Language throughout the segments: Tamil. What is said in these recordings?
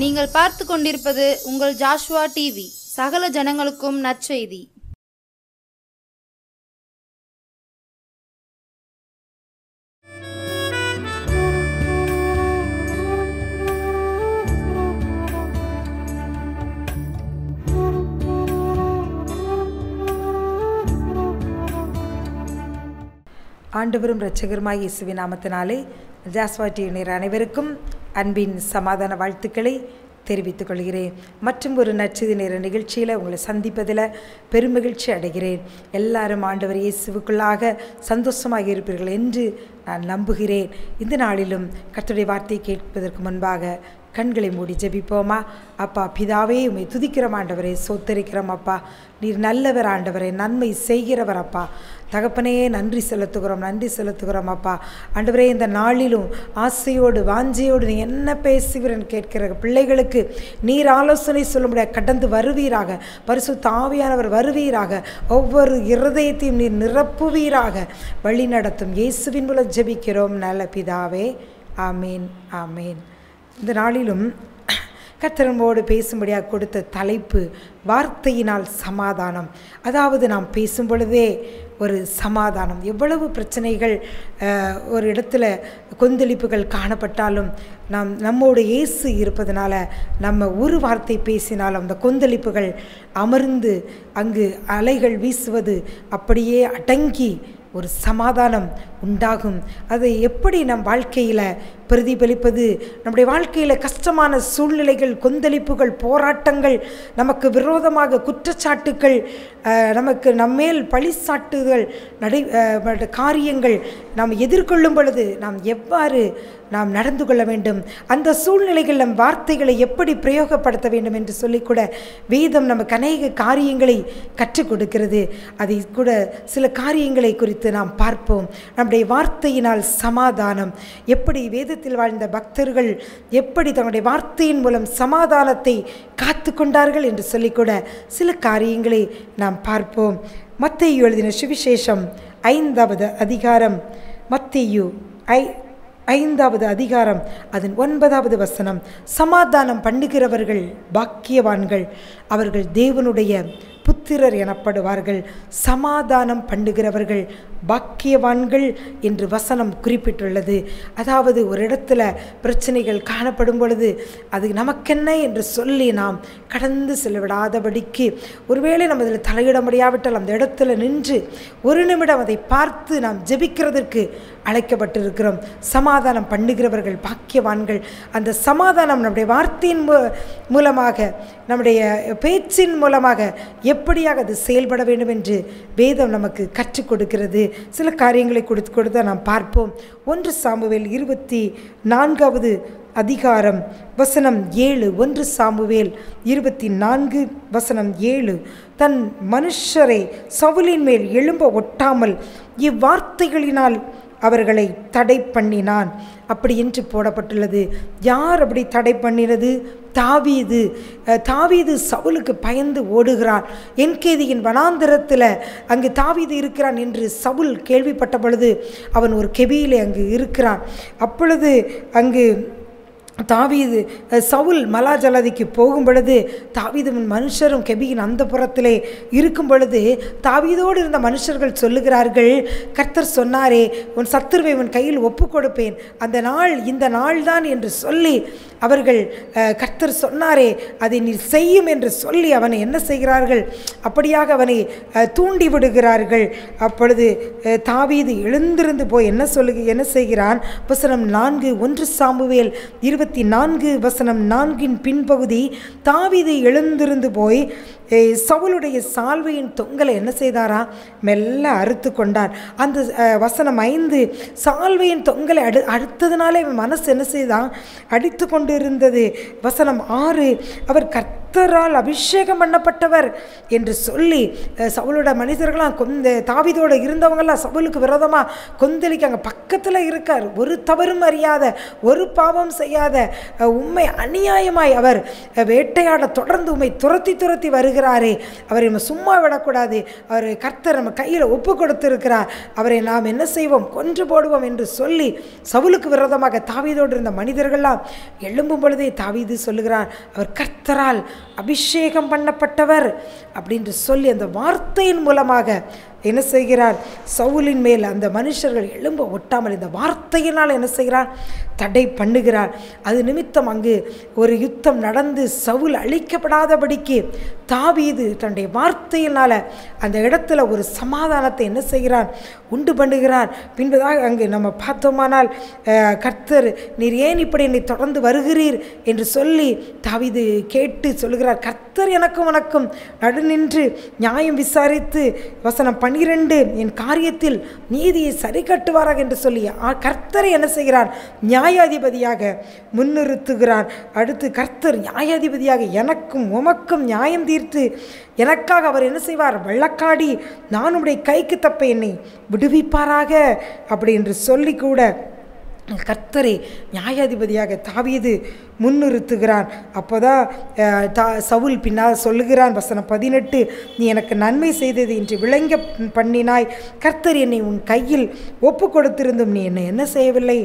நீங்கள் பார்த்து கொண்டிருப்பது உங்கள் ஜாஷ்வா டிவி. சகல ஜனங்களுக்கும் நற்செய்தி. ஆண்டவரும் இரட்சகருமாய் இயேசுவின் நாமத்தினாலே ஜாஸ்வா டிவியினர் அனைவருக்கும் அன்பின் சமாதான வாழ்த்துக்களை தெரிவித்துக் கொள்கிறேன். மற்றும் ஒரு நற்செய்தி நேர நிகழ்ச்சியில் உங்களை சந்திப்பதில் பெருமகிழ்ச்சி அடைகிறேன். எல்லாரும் ஆண்டவர் இயேசுவுக்குள்ளாக சந்தோஷமாக இருப்பீர்கள் என்று நான் நம்புகிறேன். இந்த நாளிலும் கர்த்தருடைய வார்த்தையை கேட்பதற்கு முன்பாக கண்களை மூடி ஜெபிப்போமா. அப்பா பிதாவே, உம்மை துதிக்கிறோம் ஆண்டவரே, சோத்தரிக்கிறோம் அப்பா. நீர் நல்லவர் ஆண்டவரே, நன்மை செய்கிறவர் அப்பா. தகப்பனே, நன்றி செலுத்துகிறோம் அப்பா. ஆண்டவரே, இந்த நாளிலும் ஆசையோடு வாஞ்சையோடு நீ என்ன பேசுகிறேன்னு கேட்கிற பிள்ளைகளுக்கு நீர் ஆலோசனை சொல்ல முடியாது கடந்து வருவீராக. பரிசுத்த ஆவியானவர் வருவீராக. ஒவ்வொரு இருதயத்தையும் நீர் நிரப்புவீராக. வழி நடத்தும் இயேசுவின் மூலம் ஜெபிக்கிறோம் நல்ல பிதாவே, ஆமீன் ஆமீன். இந்த நாளிலும் கர்த்தரோடு பேசும்படியாக கொடுத்த தலைப்பு வார்த்தையினால் சமாதானம். அதாவது நாம் பேசும் பொழுதே ஒரு சமாதானம். எவ்வளவு பிரச்சனைகள் ஒரு இடத்துல கொந்தளிப்புகள் காணப்பட்டாலும் நம்மோடு இயேசு இருப்பதனால நம்ம ஒரு வார்த்தை பேசினாலும் அந்த கொந்தளிப்புகள் அமர்ந்து அங்கு அலைகள் வீசுவது அப்படியே அடங்கி ஒரு சமாதானம் உண்டாகும். அதை எப்படி நம் வாழ்க்கையில் பிரதிபலிப்பது? நம்முடைய வாழ்க்கையில் கஷ்டமான சூழ்நிலைகள், கொந்தளிப்புகள், போராட்டங்கள், நமக்கு விரோதமாக குற்றச்சாட்டுக்கள், நமக்கு நம்மேல் பழி சாட்டுதல் காரியங்கள் நாம் எதிர்கொள்ளும் பொழுது நாம் எவ்வாறு நாம் நடந்து கொள்ள வேண்டும், அந்த சூழ்நிலைகள் நம் வார்த்தைகளை எப்படி பிரயோகப்படுத்த வேண்டும் என்று சொல்லிக்கூட வேதம் நமக்கு அநேக காரியங்களை கற்றுக் கொடுக்கிறது. அதை கூட சில காரியங்களை குறித்து நாம் பார்ப்போம். நம்முடைய வார்த்தையினால் சமாதானம். எப்படி வேதத்தில் வாழ்ந்த பக்தர்கள் எப்படி தங்களுடைய வார்த்தையின் மூலம் சமாதானத்தை காத்து கொண்டார்கள் என்று சொல்லிக்கூட சில காரியங்களை நாம் பார்ப்போம். மத்தேயு எழுதின சுவிசேஷம் 5வது அதிகாரம், மத்தேயு 5வது அதிகாரம் அதன் 9வது வசனம். சமாதானம் பண்ணுகிறவர்கள் பாக்கியவான்கள், அவர்கள் தேவனுடைய புத்திரர் எனப்படுவார்கள். சமாதானம் பண்ணுகிறவர்கள் பாக்கியவான்கள் என்று வசனம் குறிப்பிட்டுள்ளது. அதாவது ஒரு இடத்துல பிரச்சனைகள் காணப்படும் பொழுது அது நமக்கென்ன என்று சொல்லி நாம் கடந்து செல்லவிடாதபடிக்கு, ஒருவேளை நம்ம அதில் தலையிட முடியாவிட்டால் அந்த இடத்துல நின்று ஒரு நிமிடம் அதை பார்த்து நாம் ஜெபிக்கிறதற்கு அழைக்கப்பட்டிருக்கிறோம். சமாதானம் பண்ணுகிறவர்கள் பாக்கியவான்கள். அந்த சமாதானம் நம்முடைய வார்த்தையின் மூலமாக, நம்முடைய பேச்சின் மூலமாக எப்படியாக அது செயல்பட வேண்டும் என்று வேதம் நமக்கு கற்றுக் கொடுக்கிறது. சில காரியங்களை கொடுத்து நாம் பார்ப்போம். 1 சாமுவேல் 24வது அதிகாரம் வசனம் 7. 1 சாமுவேல் 24 வசனம் 7. தன் மனுஷரை சவுலின் மேல் எழும்ப ஒட்டாமல் இவ்வார்த்தைகளினால் அவர்களை தடை பண்ணினான். அப்படி என்று போடப்பட்டுள்ளது. யார் அப்படி தடை பண்ணினது? தாவீது சவுலுக்கு பயந்து ஓடுகிறான். என்கேதியின் வனாந்தரத்தில் அங்கு தாவீது இருக்கிறான் என்று சவுல் கேள்விப்பட்ட பொழுது அவன் ஒரு கெபியிலே அங்கு இருக்கிறான். அப்பொழுது அங்கு சவுல் மலாஜலதிக்கு போகும் பொழுது தாவீதும் மனுஷரும் கெபியின் அந்த புறத்திலே இருக்கும் பொழுது தாவீதோடு இருந்த மனுஷர்கள் சொல்லுகிறார்கள், கர்த்தர் சொன்னாரே உன் சத்துருவை உன் கையில் ஒப்பு கொடுப்பேன், அந்த நாள் இந்த நாள் தான் என்று சொல்லி அவர்கள் கர்த்தர் சொன்னாரே அதை நீர் செய்யும் என்று சொல்லி அவனை என்ன செய்கிறார்கள்? அப்படியாக அவனை தூண்டி விடுகிறார்கள். அப்பொழுது தாவீது எழுந்திருந்து போய் என்ன செய்கிறான்? வசனம் 4. 1 சாமுவேல் 24 வசனம் 4 பின்பகுதி. தாவீது எழுந்திருந்து போய் சவுலுடைய சால்வையின் தொங்கலை என்ன செய்தாரா? மெல்ல அறுத்து கொண்டார். அந்த வசனம் 5. சால்வையின் தொங்கலை அடுத்ததுனாலே மனசு என்ன செய்தான்? அடித்து கொண்டு இருந்தது. வசனம் 6. அவர் கர்த்தரால் அபிஷேகம் பண்ணப்பட்டவர் என்று சொல்லி சவுலோட மனிதர்களாம் தாவீதோடு இருந்தவங்கெல்லாம் சவுலுக்கு விரோதமாக கொந்தளிக்காங்க. பக்கத்தில் இருக்கார், ஒரு தவறும் அறியாத, ஒரு பாவம் செய்யாத, உண்மை அநியாயமாய் அவர் வேட்டையாட தொடர்ந்து உண்மை துரத்தி வருகிறாரே, அவரை நம்ம சும்மா விடக்கூடாது, அவர் கர்த்தர் நம்ம கையில் ஒப்பு கொடுத்திருக்கிறார், அவரை நாம் என்ன செய்வோம், கொன்று போடுவோம் என்று சொல்லி சவுலுக்கு விரோதமாக தாவீதோடு இருந்த மனிதர்கள்லாம் எழும்பும் பொழுதே தாவீது சொல்லுகிறார், அவர் கர்த்தரால் அபிஷேகம் பண்ணப்பட்டவர் அப்படின்னு சொல்லி அந்த வார்த்தையின் மூலமாக என்ன செய்கிறார், சவுலின் மேல் அந்த மனுஷர்கள் எழும்ப ஒட்டாமல் இந்த வார்த்தையினால் என்ன செய்கிறார், தடை பண்ணுகிறார். அது நிமித்தம் அங்கு ஒரு யுத்தம் நடந்து சவுல் அழிக்கப்படாதபடிக்கு தாவீது தன்னுடைய வார்த்தையினால் அந்த இடத்துல ஒரு சமாதானத்தை என்ன செய்கிறார், உண்டு பண்ணுகிறார். பின்பதாக அங்கு நம்ம பார்த்தோமானால் கர்த்தர் நீர் ஏன் இப்படி என்னை தொடர்ந்து வருகிறீர் என்று சொல்லி தாவீது கேட்டு சொல்லுகிறார், கர்த்தர் எனக்கும் உனக்கும் நடுநின்று நியாயம் விசாரித்து வசனம் 12 என் காரியத்தில் நீதியை சரி கட்டுவாராக என்று சொல்லி கர்த்தரை என்ன செய்கிறார், நியாயாதிபதியாக முன்னிறுத்துகிறார். அடுத்து கர்த்தர் நியாயாதிபதியாக எனக்கும் உமக்கும் நியாயம் தீர்த்து எனக்காக அவர் என்ன செய்வார், வழக்காடி நான் உம்முடைய கைக்கு தப்ப என்னை விடுவிப்பாராக அப்படி என்று சொல்லி கூட கர்த்தரை நியாயாதிபதியாக தாவீது முன்னிறுத்துகிறான். அப்போதான் சவுல் பின்னால் சொல்லுகிறான், வசனம் 18, நீ எனக்கு நன்மை செய்தது என்று விளங்க பண்ணினாய், கர்த்தர் என்னை உன் கையில் ஒப்பு கொடுத்திருந்தும் நீ என்னை என்ன செய்யவில்லை,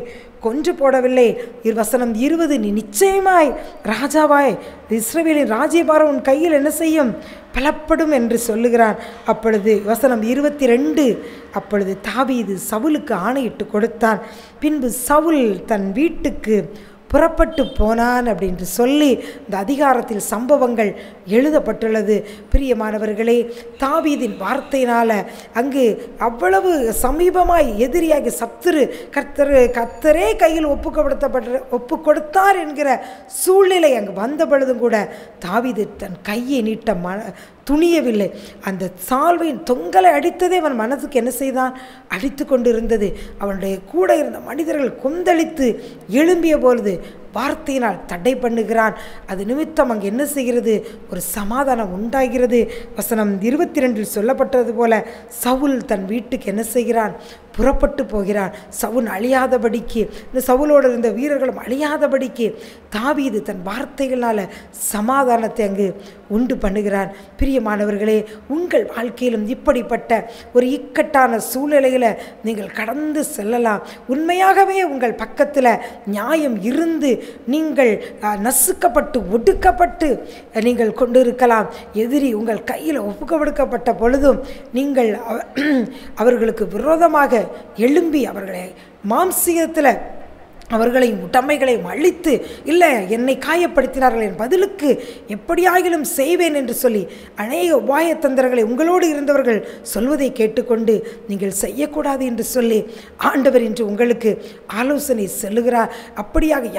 கொன்று போடவில்லை. வசனம் 20, நீ நிச்சயமாய் ராஜாவாய் இஸ்ரவேலின் ராஜ்யபாரம் உன் கையில் என்ன செய்யும், பலப்படும் என்று சொல்லுகிறான். அப்பொழுது வசனம் 22, அப்பொழுது தாவீது சவுலுக்கு ஆணையிட்டு கொடுத்தான். பின்பு சவுல் தன் வீட்டுக்கு புறப்பட்டு போனான் அப்படின்னு சொல்லி இந்த அதிகாரத்தில் சம்பவங்கள் எழுதப்பட்டுள்ளது. பிரியமானவர்களே, தாவீதின் வார்த்தையினால் அங்கு அவ்வளவு சமீபமாய் எதிரியாகி சத்துரு கர்த்தரே கையில் ஒப்பு கொடுத்தார் என்கிற சூழ்நிலை அங்கு வந்த பொழுதும் கூட தாவீது தன் கையை நீட்ட துணியவில்லை. அந்த சால்வையின் தொங்கலை அடித்ததே அவன் மனதுக்கு என்ன செய்தான், அடித்து கொண்டு இருந்தது. அவனுடைய கூட இருந்த மனிதர்கள் கொந்தளித்து எழும்பிய பொழுது வார்த்தையினால் தடை பண்ணுகிறான். அது நிமித்தம் அங்கே என்ன செய்கிறது, ஒரு சமாதானம் உண்டாகிறது. வசனம் 22 சொல்லப்பட்டது போல சவுல் தன் வீட்டுக்கு என்ன செய்கிறான், புறப்பட்டு போகிறான். சவுல் அழியாதபடிக்கு, இந்த சவுலோடு இருந்த வீரர்களும் அழியாதபடிக்கு தாவீது தன் வார்த்தைகளால் சமாதானத்தை அங்கு உண்டு பண்ணுகிறான். பிரியமானவர்களே, உங்கள் வாழ்க்கையிலும் இப்படிப்பட்ட ஒரு இக்கட்டான சூழ்நிலையில் நீங்கள் கடந்து செல்லலாம். உண்மையாகவே உங்கள் பக்கத்தில் நியாயம் இருந்து நீங்கள் நசுக்கப்பட்டு ஒடுக்கப்பட்டு நீங்கள் கொண்டிருக்கலாம். எதிரி உங்கள் கையில் ஒப்புக்கொடுக்கப்பட்ட பொழுதும் நீங்கள் அவர்களுக்கு விரோதமாக எழும்பி அவர்களை மாம்சீகத்தில் அவர்களையும் உடைமைகளையும் அழித்து, இல்லை என்னை காயப்படுத்தினார்கள், என் பதிலுக்கு எப்படியாகிலும் செய்வேன் என்று சொல்லி அநேக உபாயத்தந்திரங்களை உங்களோடு இருந்தவர்கள் சொல்வதை கேட்டுக்கொண்டு நீங்கள் செய்யக்கூடாது என்று சொல்லி ஆண்டவர் இன்று உங்களுக்கு ஆலோசனை சொல்லுகிறார். அப்படியாக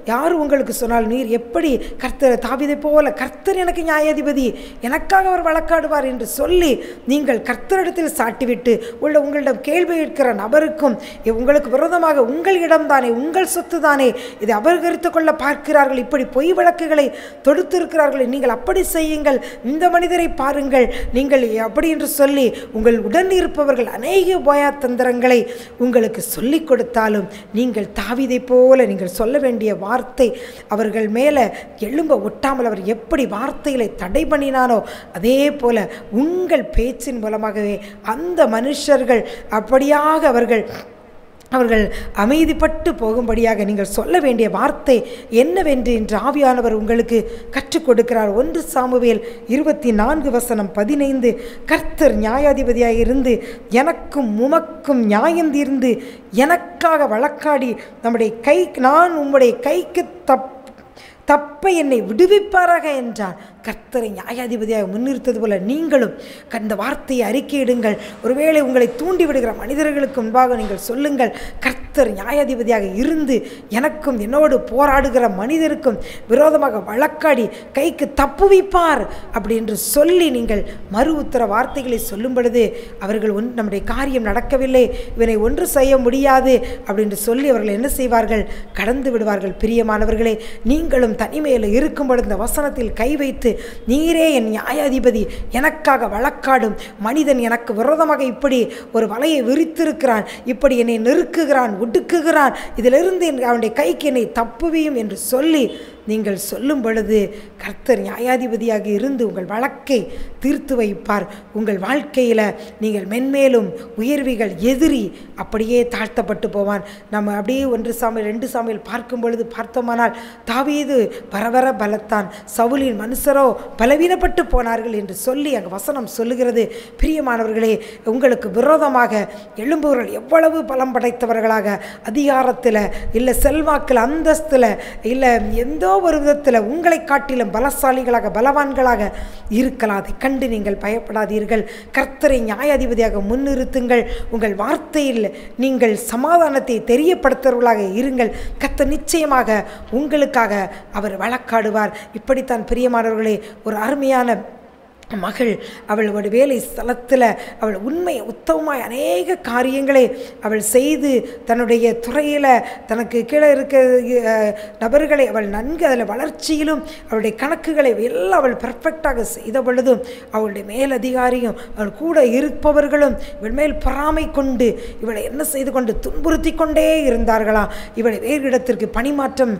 யார் உங்களுக்கு சொன்னால் நீர் எப்படி கர்த்தர் தாவீதை போல கர்த்தர் எனக்கு நியாயாதிபதி, எனக்காக அவர் வழக்காடுவார் என்று சொல்லி நீங்கள் கர்த்தரிடத்தில் சாட்டிவிட்டு உங்களிடம் கேள்வி கேட்கிற நபருக்கும் உங்களுக்கு விரோதமாக உங்கள் இடம்தானே, உங்கள் சொத்து தானே, இதை அபகரித்து கொள்ள பார்க்கிறார்கள், இப்படி பொய் வழக்குகளை தொடுத்திருக்கிறார்கள், நீங்கள் அப்படி செய்யுங்கள், இந்த மனிதரை பாருங்கள், நீங்கள் அப்படி என்று சொல்லி உங்கள் உடன் இருப்பவர்கள் அநேக உபாயத்தந்திரங்களை உங்களுக்கு சொல்லிக் கொடுத்தாலும் நீங்கள் தாவீதை போல நீங்கள் சொல்ல வேண்டிய வார்த்தை அவர்கள் மேலே எழும்ப ஒட்டாமல் அவர் எப்படி வார்த்தைகளை தடை பண்ணினானோ அதே போல உங்கள் பேச்சின் மூலமாகவே அந்த மனுஷர்கள் அப்படியாக அவர்கள் அமைதிப்பட்டு போகும்படியாக நீங்கள் சொல்ல வேண்டிய வார்த்தை என்னவென்று இன்று ஆவியானவர் உங்களுக்கு கற்றுக் கொடுக்கிறார். 1 சாமுவேல் 24 வசனம் 15, கர்த்தர் நியாயாதிபதியாக இருந்து எனக்கும் உமக்கும் நியாயம் தீர்ந்து எனக்காக வழக்காடி நான் உம்முடைய கைக்கு தப்ப என்னை விடுவிப்பாராக என்றார். கர்த்தரை நியாயாதிபதியாக முன்னிறுத்தது போல நீங்களும் இந்த வார்த்தையை அறிக்கையிடுங்கள். ஒருவேளை உங்களை தூண்டிவிடுகிற மனிதர்களுக்கு முன்பாக நீங்கள் சொல்லுங்கள், கர்த்தர் நியாயாதிபதியாக இருந்து எனக்கும் என்னோடு போராடுகிற மனிதருக்கும் விரோதமாக வழக்காடி கைக்கு தப்புவிப்பார் அப்படி என்று சொல்லி நீங்கள் மறு உத்தர வார்த்தைகளை சொல்லும் பொழுது அவர்கள் நம்முடைய காரியம் நடக்கவில்லை, இவனை ஒன்று செய்ய முடியாது அப்படின்னு சொல்லி அவர்கள் என்ன செய்வார்கள்? கடந்து விடுவார்கள். பிரியமானவர்களே, நீங்களும் தனிமையில் இருக்கும் பொழுது இந்த வசனத்தில் கை வைத்து, நீரே என் நியாயாதிபதி, எனக்காக வழக்காடும் மனிதன் எனக்கு விரோதமாக இப்படி ஒரு வலையை விரித்திருக்கிறான், இப்படி என்னை நெருக்குகிறான், ஒடுக்குகிறான், இதிலிருந்து அவனுடைய கைக்கு என்னை தப்புவியும் என்று சொல்லி நீங்கள் சொல்லும் பொழுது கர்த்தர் நியாயாதிபதியாக இருந்து உங்கள் வழக்கை தீர்த்து வைப்பார். உங்கள் வாழ்க்கையில் நீங்கள் மென்மேலும் உயர்விகள். எதிரி அப்படியே தாழ்த்தப்பட்டு போவான். நம்ம அப்படியே 1 சாமுவேல் 2 சாமுவேல் பார்க்கும் பொழுது பார்த்தோமானால் தாவீது வரவர பலத்தான், சவுலின் மனுஷரோ பலவீனப்பட்டு போனார்கள் என்று சொல்லி அங்கே வசனம் சொல்லுகிறது. பிரியமானவர்களே, உங்களுக்கு விரோதமாக எழும்புவர்கள் எவ்வளவு பலம் படைத்தவர்களாக, அதிகாரத்தில் இல்லை செல்வாக்கில் அந்தஸ்தில் இல்லை எந்தோ ஒரு விதத்தில் உங்களை காட்டிலும் பலசாலிகளாக பலவான்களாக இருக்கலாம். அதை கண்டு நீங்கள் பயப்படாதீர்கள். கர்த்தரை நியாயாதிபதியாக முன்னிறுத்துங்கள். உங்கள் வார்த்தையில் நீங்கள் சமாதானத்தை தெரியப்படுத்துவர்களாக இருங்கள். கர்த்தர் நிச்சயமாக உங்களுக்காக அவர் வழக்காடுவார். இப்படித்தான் பிரியமானவர்களே, ஒரு அருமையான மகள் அவள் ஒரு வேலை ஸ்தலத்தில் அவள் உண்மை உத்தமமாய் அநேக காரியங்களை அவள் செய்து தன்னுடைய துறையில் தனக்கு கீழே இருக்க நபர்களை அவள் நன்கு அதில் வளர்ச்சியிலும் அவளுடைய கணக்குகளை எல்லாம் அவள் பர்ஃபெக்டாக செய்த பொழுதும் அவளுடைய மேலதிகாரியும் அவள் கூட இருப்பவர்களும் இவள் மேல் பொறாமை கொண்டு இவளை என்ன செய்து கொண்டு துன்புறுத்தி கொண்டே இருந்தார்களாம். இவளை வேறு இடத்திற்கு பணிமாற்றம்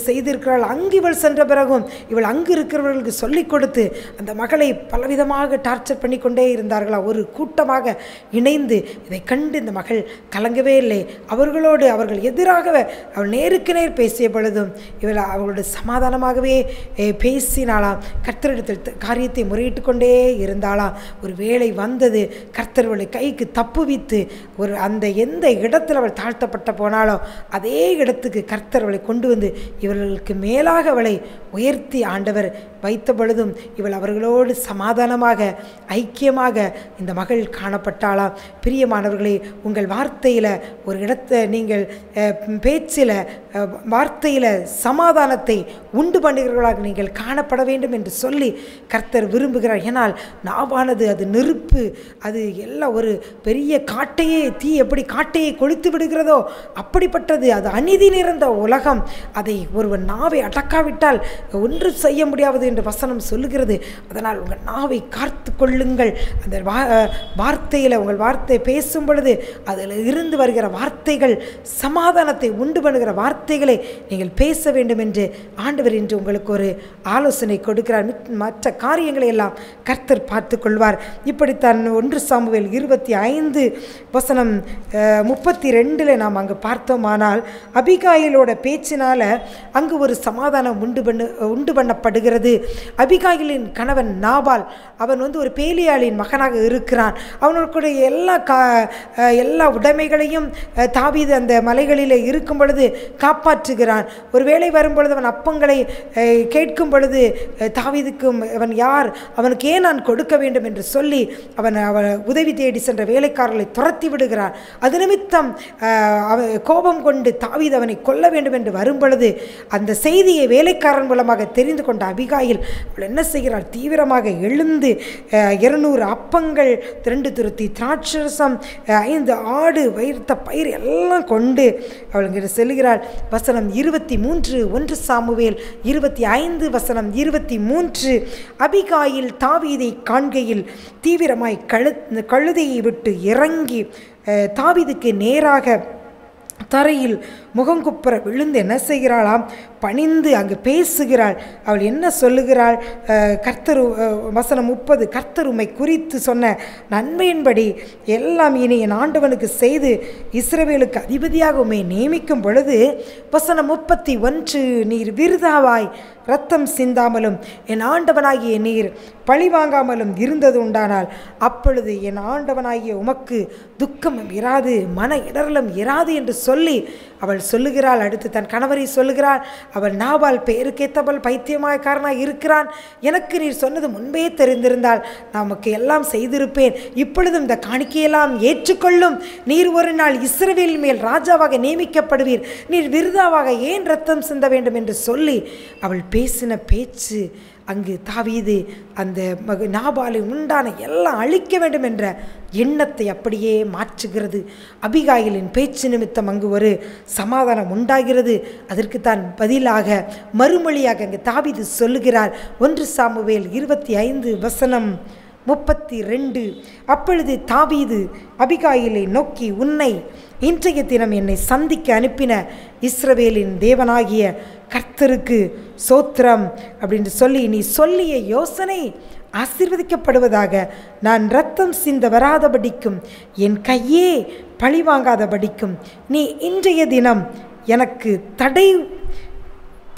செய்திருக்கிறாள். அங்கு இவள் சென்ற பிறகும் இவள் அங்கு இருக்கிறவர்களுக்கு சொல்லிக் கொடுத்து அந்த மகளை பலவிதமாக டார்ச்சர் பண்ணி கொண்டே இருந்தார்களா. ஒரு கூட்டமாக இணைந்து இதை கண்டு இந்த மகள் கலங்கவே இல்லை. அவர்களோடு அவர்கள் எதிராக அவள் நேருக்கு நேர் பேசிய பொழுதும் இவள் அவளோட சமாதானமாகவே பேசினாளாம். கர்த்தரிடத்தில் காரியத்தை முறையிட்டு கொண்டே இருந்தாளாம். ஒரு வேளை வந்தது, கர்த்தர் அவளை கைக்கு தப்புவித்து ஒரு அந்த எந்த இடத்தில் அவள் தாழ்த்தப்பட்ட போனாலோ அதே இடத்துக்கு கர்த்தர் அவளை கொண்டு வந்து இவர்களுக்கு மேலாக அவளை உயர்த்தி ஆண்டவர் வைத்த பொழுதும் இவள் அவர்களோடு சமாதானமாக ஐக்கியமாக இந்த மகள் காணப்பட்டாளாம். பிரியமானவர்களே, உங்கள் வார்த்தையில் ஒரு இடத்தை நீங்கள் பேச்சில் வார்த்தையில் சமாதானத்தை உண்டு பண்ணுகிறவர்களாக நீங்கள் காணப்பட வேண்டும் என்று சொல்லி கர்த்தர் விரும்புகிறார். ஏனால் நாவானது அது நெருப்பு, அது எல்லாம் ஒரு பெரிய காட்டையே தீ எப்படி காட்டையை கொளுத்து விடுகிறதோ அப்படிப்பட்டது. அது அநீதி நிறைந்த உலகம். அதை ஒருவன் நாவை அடக்காவிட்டால் ஒன்று செய்ய முடியாது என்று வசனம் சொல்லுகிறது. அதனால் உங்கள் நாவை காத்து கொள்ளுங்கள். அந்த வார்த்தையில் உங்கள் வார்த்தை பேசும் பொழுது அதில் இருந்து வருகிற வார்த்தைகள் சமாதானத்தை உண்டு பண்ணுகிற வார்த்தைகளை நீங்கள் பேச வேண்டும் என்று ஆண்டவர் இன்று உங்களுக்கு ஒரு ஆலோசனை கொடுக்கிறார். மற்ற காரியங்களை எல்லாம் கர்த்தர் பார்த்து கொள்வார். இப்படித்தான் 1 சாமுவேல் 25 வசனம் 32 நாம் அங்கு பார்த்தோமானால் அபிகாயிலோட பேச்சினால அங்கு ஒரு சமாதானம் உண்டு பண்ணப்படுகிறது. அபிகாயிலின் கணவன் நாபால் அவன் ஒரு பேலியாளின் மகனாக இருக்கிறான். அவனுடைய எல்லா உடைமைகளையும் தாவீது அந்த மலைகளில் இருக்கும் பொழுது காப்பாற்றுகிறான். ஒரு வேளை வரும் பொழுது அவன் அப்பங்களை கேட்கும் பொழுது தாவீதுக்கும் அவன் யார், அவனுக்கு ஏன் நான் கொடுக்க வேண்டும் என்று சொல்லி அவன் உதவி தேடி சென்ற வேலைக்காரர்களை துரத்தி விடுகிறான். அது நிமித்தம் கோபம் கொண்டு தாவீது அவனை கொல்ல வேண்டும் என்று வரும் பொழுது அந்த செய்தியை வேலைக்காரன் மூலமாக தெரிந்து கொண்ட அபிகாயில் அவள் என்ன செய்கிறாள்? தீவிரமாக எழுந்து 200 அப்பங்கள் 2 துருத்தி திராட்சரசம் 5 ஆடு வைத்த பயிர் எல்லாம் கொண்டு அவள் செல்கிறாள். வசனம் 23 1 சாமுவேல் 25 வசனம் 23 அபிகாயில் தாவீதை காண்கையில் தீவிரமாய் கழுதையை விட்டு இறங்கி தாவீதுக்கு நேராக தரையில் முகங்குப்புற விழுந்து என்ன செய்கிறாளாம்? பணிந்து அங்கு பேசுகிறாள். அவள் என்ன சொல்லுகிறாள்? கர்த்தர் வசனம் 30 கர்த்தர் உம்மை குறித்து சொன்ன நன்மையின்படி எல்லாம் இனி என் ஆண்டவனுக்கு செய்து இஸ்ரவேலுக்கு அதிபதியாக உம்மை நியமிக்கும் பொழுது வசனம் 31 நீர் விருதாவாய் இரத்தம் சிந்தாமலும் என் ஆண்டவனாகிய நீர் பழி வாங்காமலும் இருந்தது உண்டானால் அப்பொழுது என் ஆண்டவனாகிய உமக்கு துக்கமும் இராது மன இடரலும் இராது என்று சொல்லி சொல்லி அவள் சொல்லுகிறாள். அடுத்து தன் கணவரை சொல்லுகிறாள். அவள் நாபால் பெயருக்கேத்தவள் பைத்தியமாயக்காரனாக இருக்கிறான், எனக்கு நீர் சொன்னது முன்பே தெரிந்திருந்தால் நமக்கு எல்லாம் செய்திருப்பேன். இப்பொழுதும் இந்த காணிக்கையெல்லாம் ஏற்றுக்கொள்ளும். நீர் ஒரு நாள் இஸ்ரவேல் மேல் ராஜாவாக நியமிக்கப்படுவீர். நீர் விருதாவாக ஏன் இரத்தம் சிந்த வேண்டும் என்று சொல்லி அவள் பேசின பேச்சு அங்கு தாவீது அந்த நாபாலை உண்டான எல்லாம் அழிக்க வேண்டும் என்ற எண்ணத்தை அப்படியே மாற்றுகிறது. அபிகாயிலின் பேச்சு நிமித்தம் அங்கு ஒரு சமாதானம் உண்டாகிறது. அதற்கு தான் பதிலாக மறுமொழியாக அங்கு தாவீது சொல்லுகிறார். 1 சாமுவேல் 25:32. அப்பொழுது தாவீது அபிகாயிலை நோக்கி, உன்னை இன்றைய தினம் என்னை சந்திக்க அனுப்பின இஸ்ரவேலின் தேவனாகிய கர்த்தருக்கு சோத்திரம் அப்படின்னு சொல்லி, நீ சொல்லிய யோசனை ஆசீர்வதிக்கப்படுவதாக. நான் இரத்தம் சிந்த வராதபடிக்கும் என் கையே பழிவாங்காதபடிக்கும் நீ இன்றைய தினம் எனக்கு தடை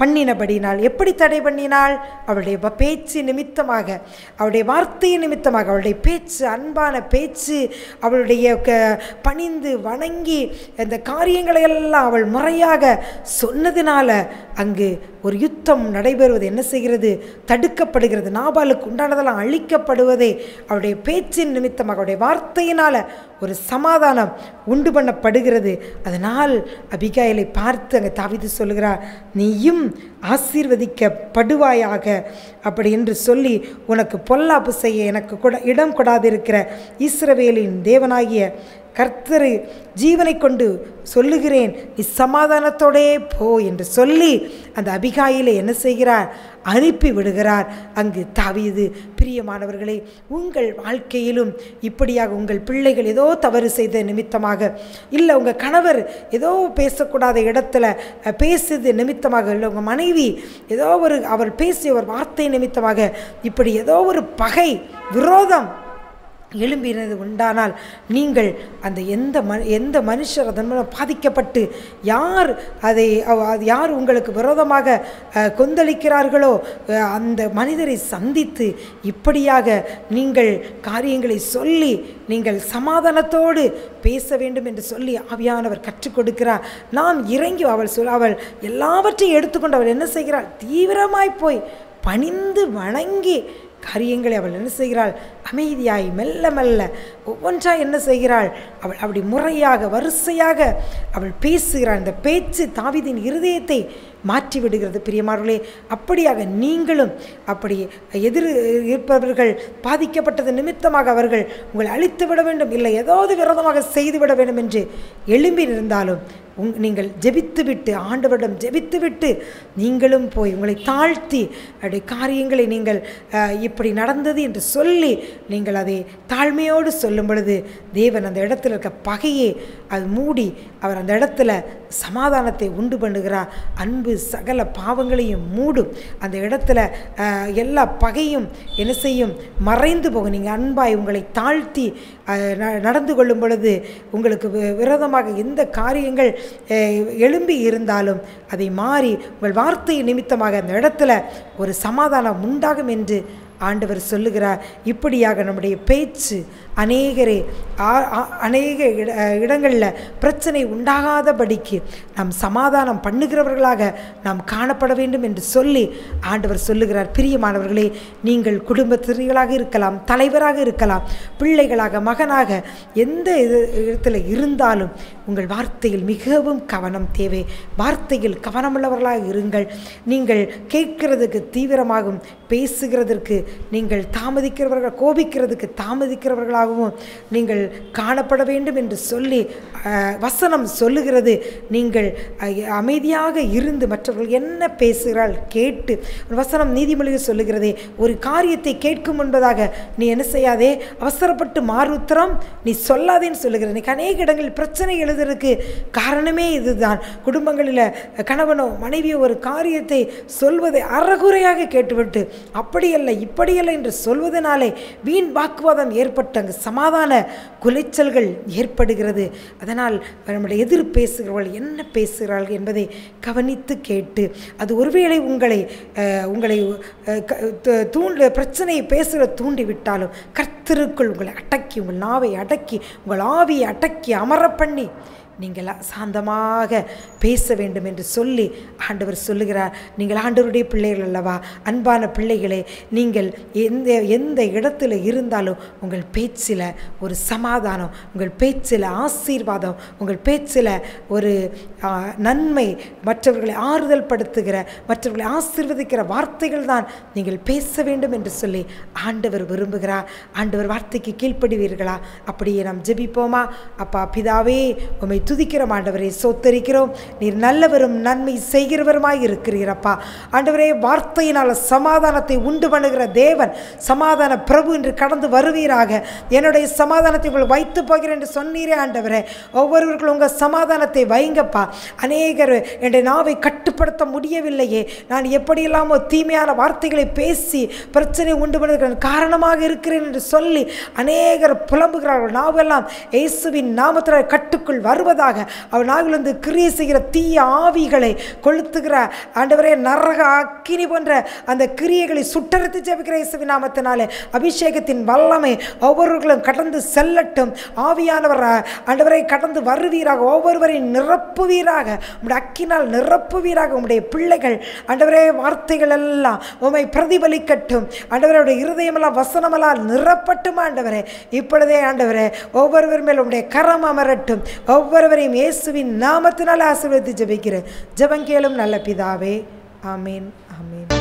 பண்ணினபடினால். எப்படி தடை பண்ணினாள்? அவளுடைய பேச்சு நிமித்தமாக, அவளுடைய வார்த்தை நிமித்தமாக. அவளுடைய பேச்சு, அன்பான பேச்சு, அவளுடைய பணிந்து வணங்கி இந்த காரியங்களை எல்லாம் அவள் முறையாக சொன்னதினால அங்கு ஒரு யுத்தம் நடைபெறுவது என்ன செய்கிறது? தடுக்கப்படுகிறது. நாபாலுக்கு உண்டானதெல்லாம் அழிக்கப்படுவதே அவருடைய பேச்சின் நிமித்தமாக, அவருடைய வார்த்தையினால் ஒரு சமாதானம் உண்டு பண்ணப்படுகிறது. அதனால் அபிகாயிலை பார்த்து அங்கே தாவீது சொல்லுகிறார், நீயும் ஆசீர்வதிக்கப்படுவாயாக அப்படி என்று சொல்லி, உனக்கு பொல்லாப்பு செய்ய எனக்கு இடம் கொடாதிருக்கிற இஸ்ரவேலின் தேவனாகிய கர்த்தரை ஜீவனை கொண்டு சொல்லுகிறேன், நீ சமாதானத்தோடே போ என்று சொல்லி அந்த அபிகாயிலை என்ன செய்கிறார்? அனுப்பி விடுகிறார் அங்கு தாவீது. பிரியமானவர்களே, உங்கள் வாழ்க்கையிலும் இப்படியாக உங்கள் பிள்ளைகள் ஏதோ தவறு செய்த நிமித்தமாக, இல்லை உங்கள் கணவர் ஏதோ பேசக்கூடாத இடத்துல பேசுது நிமித்தமாக, இல்லை உங்கள் மனைவி ஏதோ அவர் பேசிய ஒரு வார்த்தை நிமித்தமாக இப்படி ஏதோ ஒரு பகை, விரோதம் எழும்பினது உண்டானால், நீங்கள் அந்த எந்த மனுஷர் அதன் மூலம் பாதிக்கப்பட்டு யார் உங்களுக்கு விரோதமாக கொந்தளிக்கிறார்களோ அந்த மனிதரை சந்தித்து இப்படியாக நீங்கள் காரியங்களை சொல்லி நீங்கள் சமாதானத்தோடு பேச வேண்டும் என்று சொல்லி ஆவியானவர் கற்றுக் கொடுக்கிறார். நாம் இறங்கி அவள் எல்லாவற்றையும் எடுத்துக்கொண்டு அவள் என்ன செய்கிறாள்? தீவிரமாய் போய் பணிந்து வணங்கி காரியங்களை அவள் என்ன செய்கிறாள்? அமைதியாய் மெல்ல மெல்ல ஒவ்வொன்றாய் என்ன செய்கிறாள்? அவள் அப்படி முறையாக வரிசையாக அவள் பேசுகிறாள். இந்த பேச்சு தாவீதின் இருதயத்தை மாற்றி விடுகிறது. பிரியமானவர்களே, அப்படியாக நீங்களும் அப்படி இருப்பவர்கள் பாதிக்கப்பட்டது நிமித்தமாக அவர்கள் உங்களை அழித்து விட வேண்டும், இல்லை ஏதாவது விரோதமாக செய்துவிட வேண்டும் என்று எழும்பி இருந்தாலும் நீங்கள் ஜெபித்துவிட்டு, ஆண்டவரிடம் ஜெபித்துவிட்டு நீங்களும் போய் உங்களை தாழ்த்தி அப்படி காரியங்களை நீங்கள் இப்படி நடந்தது என்று சொல்லி நீங்கள் அதை தாழ்மையோடு சொல்லும் பொழுது தேவன் அந்த இடத்துல இருக்க பகையை அது மூடி அவர் அந்த இடத்துல சமாதானத்தை உண்டு பண்ணுகிறார். அன்பு சகல பாவங்களையும் மூடும். அந்த இடத்துல எல்லா பகையும் என்ன செய்யும்? மறைந்து போகும். நீங்கள் அன்பாய் உங்களை தாழ்த்தி நடந்து கொள்ளும் பொழுது உங்களுக்கு விரோதமாக எந்த காரியங்கள் எழும்பி இருந்தாலும் அதை மாறி உங்கள் வார்த்தை நிமித்தமாக அந்த இடத்துல ஒரு சமாதானம் உண்டாகும் என்று ஆண்டவர் சொல்லுகிறார். இப்படியாக நம்முடைய பேச்சு அநேக இடங்களில் பிரச்சனை உண்டாகாதபடிக்கு நாம் சமாதானம் பண்ணுகிறவர்களாக நாம் காணப்பட வேண்டும் என்று சொல்லி ஆண்டவர் சொல்லுகிறார். பிரியமானவர்களே, நீங்கள் குடும்பத்தினர்களாக இருக்கலாம், தலைவராக இருக்கலாம், பிள்ளைகளாக, மகனாக, எந்த இடத்துல இருந்தாலும் உங்கள் வார்த்தையில் மிகவும் கவனம் தேவை. வார்த்தையில் கவனமுள்ளவர்களாக இருங்கள். நீங்கள் கேட்கிறதுக்கு தீவிரமாகும், பேசுகிறதற்கு நீங்கள் தாமதிக்கிறவர்கள், கோபிக்கிறதுக்கு தாமதிக்கிறவர்களாகவும் நீங்கள் காணப்பட வேண்டும் என்று சொல்லி வசனம் சொல்லுகிறது. நீங்கள் அமைதியாக இருந்து மற்றவர்கள் என்ன பேசுகிறாள் கேட்டு, வசனம் நீதிமொழிகள் சொல்லுகிறதே, ஒரு காரியத்தை கேட்கும் முன்பதாக நீ என்ன செய்யாதே, அவசரப்பட்டு மாறுத்திரம் நீ சொல்லாதேன்னு சொல்லுகிறது. நீ அநேக இடங்களில் பிரச்சனை எழுதுறதுக்கு காரணமே இதுதான். குடும்பங்களில் கணவனோ மனைவியோ ஒரு காரியத்தை சொல்வதை அறகுறையாக கேட்டுவிட்டு அப்படியல்ல இப்படியல்ல என்று சொல்வதனாலே வீண் வாக்குவாதம் ஏற்பட்டு அங்கு சமாதான குலைச்சல்கள் ஏற்படுகிறது. அதனால் நம்முடைய எதிர் பேசுகிறவர்கள் என்ன பேசுகிறார்கள் என்பதை கவனித்து கேட்டு, அது ஒருவேளை உங்களை பிரச்சனையை பேசுகிற தூண்டிவிட்டாலும் கர்த்தருக்குள் உங்களை அடக்கி, உங்கள் நாவை அடக்கி, உங்கள் ஆவியை அடக்கி அமர பண்ணி நீங்கள் சாந்தமாக பேச வேண்டும் என்று சொல்லி ஆண்டவர் சொல்லுகிறார். நீங்கள் ஆண்டவருடைய பிள்ளைகள் அல்லவா? அன்பான பிள்ளைகளே, நீங்கள் எந்த இடத்துல இருந்தாலும் உங்கள் பேச்சில் ஒரு சமாதானம், உங்கள் பேச்சில் ஆசீர்வாதம், உங்கள் பேச்சில் ஒரு நன்மை, மற்றவர்களை ஆறுதல் படுத்துகிற, மற்றவர்களை ஆசீர்வதிக்கிற வார்த்தைகள் தான் நீங்கள் பேச வேண்டும் என்று சொல்லி ஆண்டவர் விரும்புகிறார். ஆண்டவர் வார்த்தைக்கு கீழ்ப்படுவீர்களா? அப்படியே நாம் ஜெபிப்போமா? அப்பா பிதாவே, உம்மை துதிக்கிறோம் ஆண்டவரே, சோத்தரிக்கிறோம். நீர் நல்லவரும் நன்மை செய்கிறவருமாய் இருக்கிறீரப்பா. ஆண்டவரே, வார்த்தையினால் சமாதானத்தை உண்டு பண்ணுகிற தேவன், சமாதான பிரபு என்று கடந்து வருவீராக. என்னுடைய சமாதானத்தை உங்கள் வைத்து போகிறேன் என்று சொன்னீரே ஆண்டவரே. ஒவ்வொருவர்களும் உங்கள் சமாதானத்தை வைங்கப்பா. அநேகர் என்னுடைய நாவை கட்டுப்படுத்த முடியவில்லையே, நான் எப்படியெல்லாமோ தீமையான வார்த்தைகளை பேசி பிரச்சனை உண்டு பண்ணுகிற காரணமாக இருக்கிறேன் என்று சொல்லி அநேகர் புலம்புகிறார்கள். நாவெல்லாம் இயேசுவின் நாமத்தில் கட்டுக்குள் வருவதாக. அவர் நாவிலிருந்து கிரியை செய்கிற தீய ஆவிகளை கொளுத்துகிற ஆண்டவரே, நரக அக்கினி போன்ற அந்த கிரியைகளை சுட்டரித்து ஜெபிக்கிற இயேசுவின் நாமத்தினாலே அபிஷேகத்தின் வல்லமை ஒவ்வொருவர்களும் கடந்து செல்லட்டும். ஆவியானவர் ஆண்டவரை கடந்து வருவீராக, ஒவ்வொருவரையும் நிரப்புவீராக, உம்முடைய அக்கினால் நிரப்புவீராக. உம்முடைய பிள்ளைகள் ஆண்டவரே வார்த்தைகள் எல்லாம் உம்மை பிரதிபலிக்கட்டும். ஆண்டவருடைய இருதயமெல்லாம் வசனமெல்லாம் நிரப்பட்டும் ஆண்டவரே. இப்பொழுதே ஆண்டவரே ஒவ்வொருவர் மேல் உம்முடைய கரம் அமரட்டும். ஒவ்வொருவரையும் இயேசுவின் நாமத்தினால் ஆசீர்வதித்து ஜெபிக்கிறேன். ஜெபம் கேளும் நல்ல பிதாவே. ஆமீன், ஆமீன்.